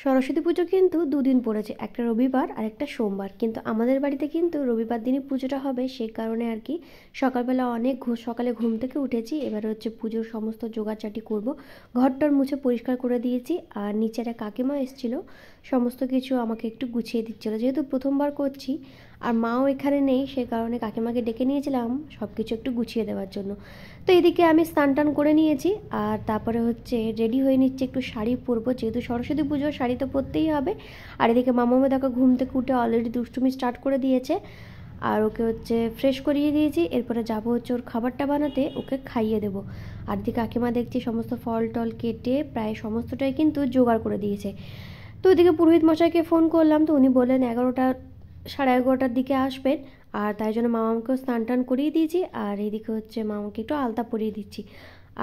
সরস্বতী পুজো কিন্তু দুদিন পড়েছে, একটা রবিবার আর একটা সোমবার, কিন্তু আমাদের বাড়িতে কিন্তু রবিবার দিনই পুজোটা হবে। সেই কারণে আর কি সকালবেলা অনেক সকালে ঘুম থেকে উঠেছি। এবারে হচ্ছে পুজোর সমস্ত জোগাড়চাটি করব। ঘরটার মুছে পরিষ্কার করে দিয়েছি, আর নিচে একটা কাকিমা এসেছিলো, সমস্ত কিছু আমাকে একটু গুছিয়ে দিচ্ছিলো, যেহেতু প্রথমবার করছি আর মাও এখানে নেই, সে কারণে কাকিমাকে ডেকে নিয়েছিলাম সব কিছু একটু গুছিয়ে দেওয়ার জন্য। তো এদিকে আমি স্নান টান করে নিয়েছি, আর তারপরে হচ্ছে রেডি হয়ে নিচ্ছে, একটু শাড়ি পরবো, যেহেতু সরস্বতী পুজো শাড়ি তো পরতেই হবে। আর এদিকে মামামে দেখো ঘুম থেকে উঠে অলরেডি দুষ্টুমি স্টার্ট করে দিয়েছে, আর ওকে হচ্ছে ফ্রেশ করিয়ে দিয়েছি। এরপরে যাবো হচ্ছে ওর খাবারটা বানাতে, ওকে খাইয়ে দেবো। আর দিকে কাকিমা দেখছি সমস্ত ফল টল কেটে প্রায় সমস্তটাই কিন্তু জোগাড় করে দিয়েছে। তো ওইদিকে পুরোহিত মশাইকে ফোন করলাম, তো উনি বললেন 11টা সাড়ে 11টার দিকে আসবেন, আর তাই জন্য মামাকেও স্নান টান করিয়ে দিয়েছি। আর এইদিকে হচ্ছে মামাকে একটু আলতা পরিয়ে দিচ্ছি।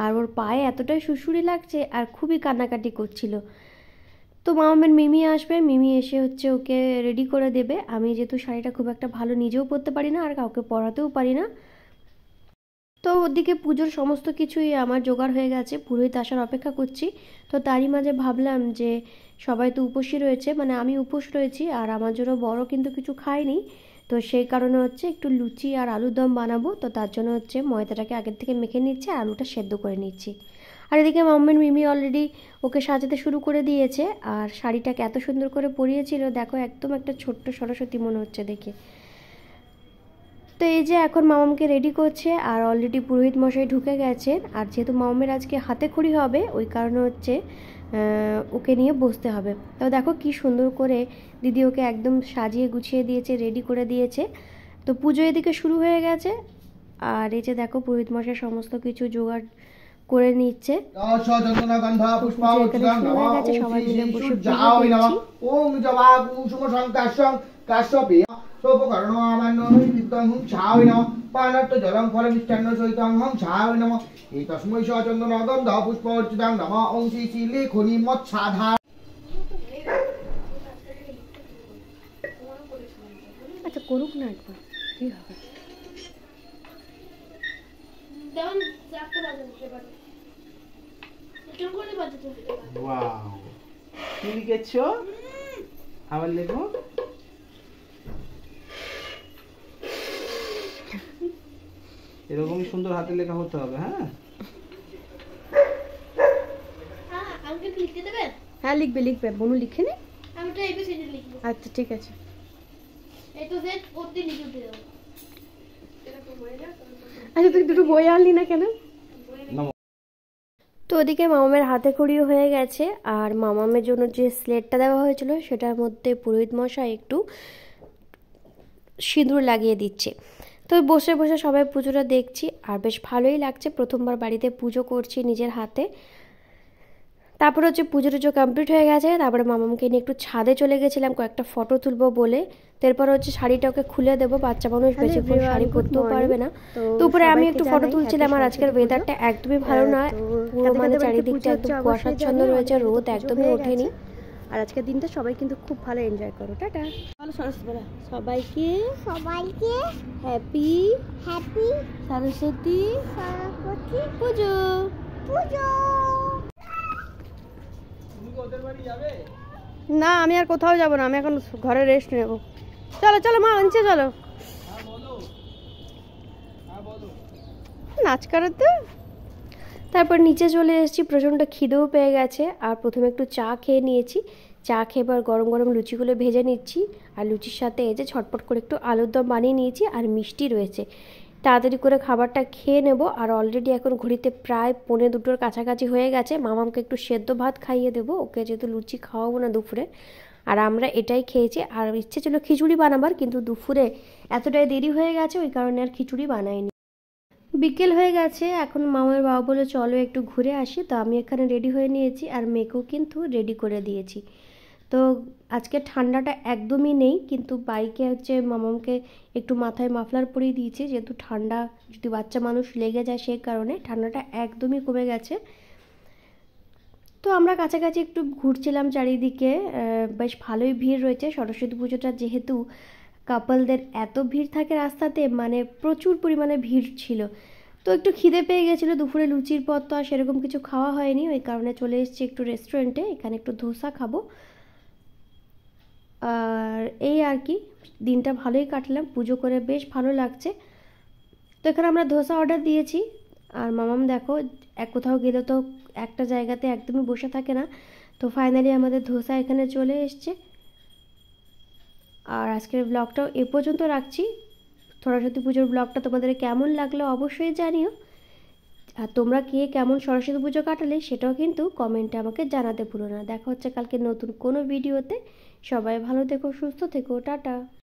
আর ওর পায়ে এতটাই সুড়সুড়ি লাগছে আর খুবই কান্নাকাটি করছিল। তো মামামের মিমি আসবে, মিমি এসে হচ্ছে ওকে রেডি করে দেবে। আমি যেহেতু শাড়িটা খুব একটা ভালো নিজেও পরতে পারি না আর কাউকে পরাতেও পারি না, তো ওদিকে পুজোর সমস্ত কিছুই আমার জোগাড় হয়ে গেছে, পুরোহিত আসার অপেক্ষা করছি। তো তারই মাঝে ভাবলাম যে সবাই তো উপোসই রয়েছে, মানে আমি উপোস রয়েছি আর আমার জন্য বড় কিন্তু কিছু খাইনি। তো সেই কারণে হচ্ছে একটু লুচি আর আলুর দম বানাবো। তো তার জন্য হচ্ছে ময়দাটাকে আগের থেকে মেখে নিচ্ছি আর আলুটা সেদ্ধ করে নিচ্ছি। আর এদিকে মাম্মির মিমি অলরেডি ওকে সাজাতে শুরু করে দিয়েছে, আর শাড়িটাকে এত সুন্দর করে পরিয়েছিল, দেখো একদম একটা ছোট্ট সরস্বতী মনে হচ্ছে দেখে। তো এই যে এখন মামামকে রেডি করছে, আর অলরেডি পুরোহিত মশাই ঢুকে গেছেন। আর যেহেতু মামামের আজকে হাতে খড়ি হবে, ওই কারণে হচ্ছে ওকে নিয়ে বসতে হবে। তো দেখো কি সুন্দর করে দিদি ওকে একদম সাজিয়ে গুছিয়ে দিয়েছে, রেডি করে দিয়েছে। তো পুজো এদিকে শুরু হয়ে গেছে, আর এই যে দেখো পুরোহিত মশাই সমস্ত কিছু জোগাড় করে নিচ্ছে। সবাই মিলে বসে পুজো সোপকর্ণ আমান্য নৈবিদ্যং হুম ছাওই নমঃ পানাট্য জলং ফল মিষ্টান্ন সহিতং হুম ছাওই নমঃ এতস্मै সচন্দন গন্ধ পুষ্প অর্চিতাং নমঃ ওং শ্রী শ্রী লেখনি মৎসাধা। আচ্ছা করুক না একবার, কি হবে। ওয়াও, কি লিখেছো? আবার লেখো। এরকমই সুন্দর হাতে লেখা হতে হবে। হ্যাঁ আঙ্কেল লিখতে দেবেন? হ্যাঁ লিখবে লিখবে, বনু লিখে নে। আমি তো এবিসিডি লিখব। আচ্ছা ঠিক আছে, এই তো সেট করতে লিখে দেব। আচ্ছা তুই দুটো বই আনলি না কেন? তো ওদিকে মামামের হাতে খড়িও হয়ে গেছে, আর মামামের জন্য যে স্লেটটা দেওয়া হয়েছিল সেটার মধ্যে পুরোহিত মশাই একটু সিঁদুর লাগিয়ে দিচ্ছে। তো বসে বসে সবাই পুজোটা দেখছি, আর বেশ ভালোই লাগছে, প্রথমবার বাড়িতে পুজো করছি নিজের হাতে। তারপরে হচ্ছে পুজো টুজো কমপ্লিট হয়ে গেছে, তারপরে মামামকে নিয়ে একটু ছাদে চলে গেছিলাম কয়েকটা ফটো তুলবো বলে। তারপর হচ্ছে শাড়িটাকে খুলে দেবো, বাচ্চা মানুষ বেশিক্ষণ শাড়ি পরতেও পারবে না। তো উপরে আমি একটু ফটো তুলছিলাম, আর আজকের ওয়েদারটা একদমই ভালো না, পুরো মানে চারিদিকটা একদম কুয়াশাচ্ছন্ন রয়েছে, রোদ একদমই ওঠেনি। আর আজকের দিনটা সবাই কিন্তু খুব ভালো এনজয় করো। টাটা, ভালো সরস্বতী বলা সবাইকে, সবাইকে হ্যাপি হ্যাপি সরস্বতী সরস্বতী পুজো পুজো। না আমি আর কোথাও যাব না, আমি এখন ঘরে রেস্ট নেব। চলো চলো মা আনছে, চলো নাচ করাতে। তারপর নিচে চলে এসেছি, প্রচণ্ড খিদেও পেয়ে গেছে, আর প্রথমে একটু চা খেয়ে নিয়েছি। চা খেয়ে এবার গরম গরম লুচিগুলো ভেজে নিচ্ছি, আর লুচির সাথে এই যে ঝটপট করে একটু আলুর দম বানিয়ে নিয়েছি, আর মিষ্টি রয়েছে। তাড়াতাড়ি করে খাবারটা খেয়ে নেব। আর অলরেডি এখন ঘড়িতে প্রায় 1:45 কাছাকাছি হয়ে গেছে। মামামকে একটু সেদ্ধ ভাত খাইয়ে দেবো, ওকে যেহেতু লুচি খাওয়াবো না দুপুরে, আর আমরা এটাই খেয়েছি। আর ইচ্ছে ছিল খিচুড়ি বানাবার, কিন্তু দুপুরে এতটাই দেরি হয়ে গেছে, ওই কারণে আর খিচুড়ি বানাইনি। বিকেল হয়ে গেছে, এখন মামার বাবা বলে চলো একটু ঘুরে আসি। তো আমি এখানে রেডি হয়ে নিয়েছি, আর মেয়েকেও কিন্তু রেডি করে দিয়েছি। তো আজকে ঠান্ডাটা একদমই নেই, কিন্তু বাইকে হচ্ছে মামামকে একটু মাথায় মাফলার পরিয়ে দিয়েছি, যেহেতু ঠান্ডা যদি বাচ্চা মানুষ লেগে যায় সেই কারণে। ঠান্ডাটা একদমই কমে গেছে। তো আমরা কাছাকাছি একটু ঘুরছিলাম চারিদিকে, বেশ ভালোই ভিড় রয়েছে। সরস্বতী পুজোটা যেহেতু কাপলদের এত ভিড় থাকে রাস্তাতে, মানে প্রচুর পরিমাণে ভিড় ছিল। তো একটু খিদে পেয়ে গেছিলো, দুপুরে লুচির পর তো আর সেরকম কিছু খাওয়া হয়নি, ওই কারণে চলে এসেছি একটু রেস্টুরেন্টে, এখানে একটু ধোসা খাবো। আর এই আর কি, দিনটা ভালোই কাটলাম, পুজো করে বেশ ভালো লাগছে। তো এখানে আমরা ধোসা অর্ডার দিয়েছি। আর মামাম দেখো, কোথাও গেলে তো একটা জায়গাতে একদমই বসে থাকে না। তো ফাইনালি আমাদের ধোসা এখানে চলে এসছে। আর আজকের ব্লগটাও এ পর্যন্ত রাখছি। সরস্বতী পুজোর ব্লগটা তোমাদের কেমন লাগলো অবশ্যই জানিও। আর তোমরা কে কেমন সরস্বতী পুজো কাটালে সেটাও কিন্তু কমেন্টে আমাকে জানাতে ভুলো না। দেখা হচ্ছে কালকে নতুন কোনো ভিডিওতে। সবাই ভালো থেকো, সুস্থ থেকো, টাটা।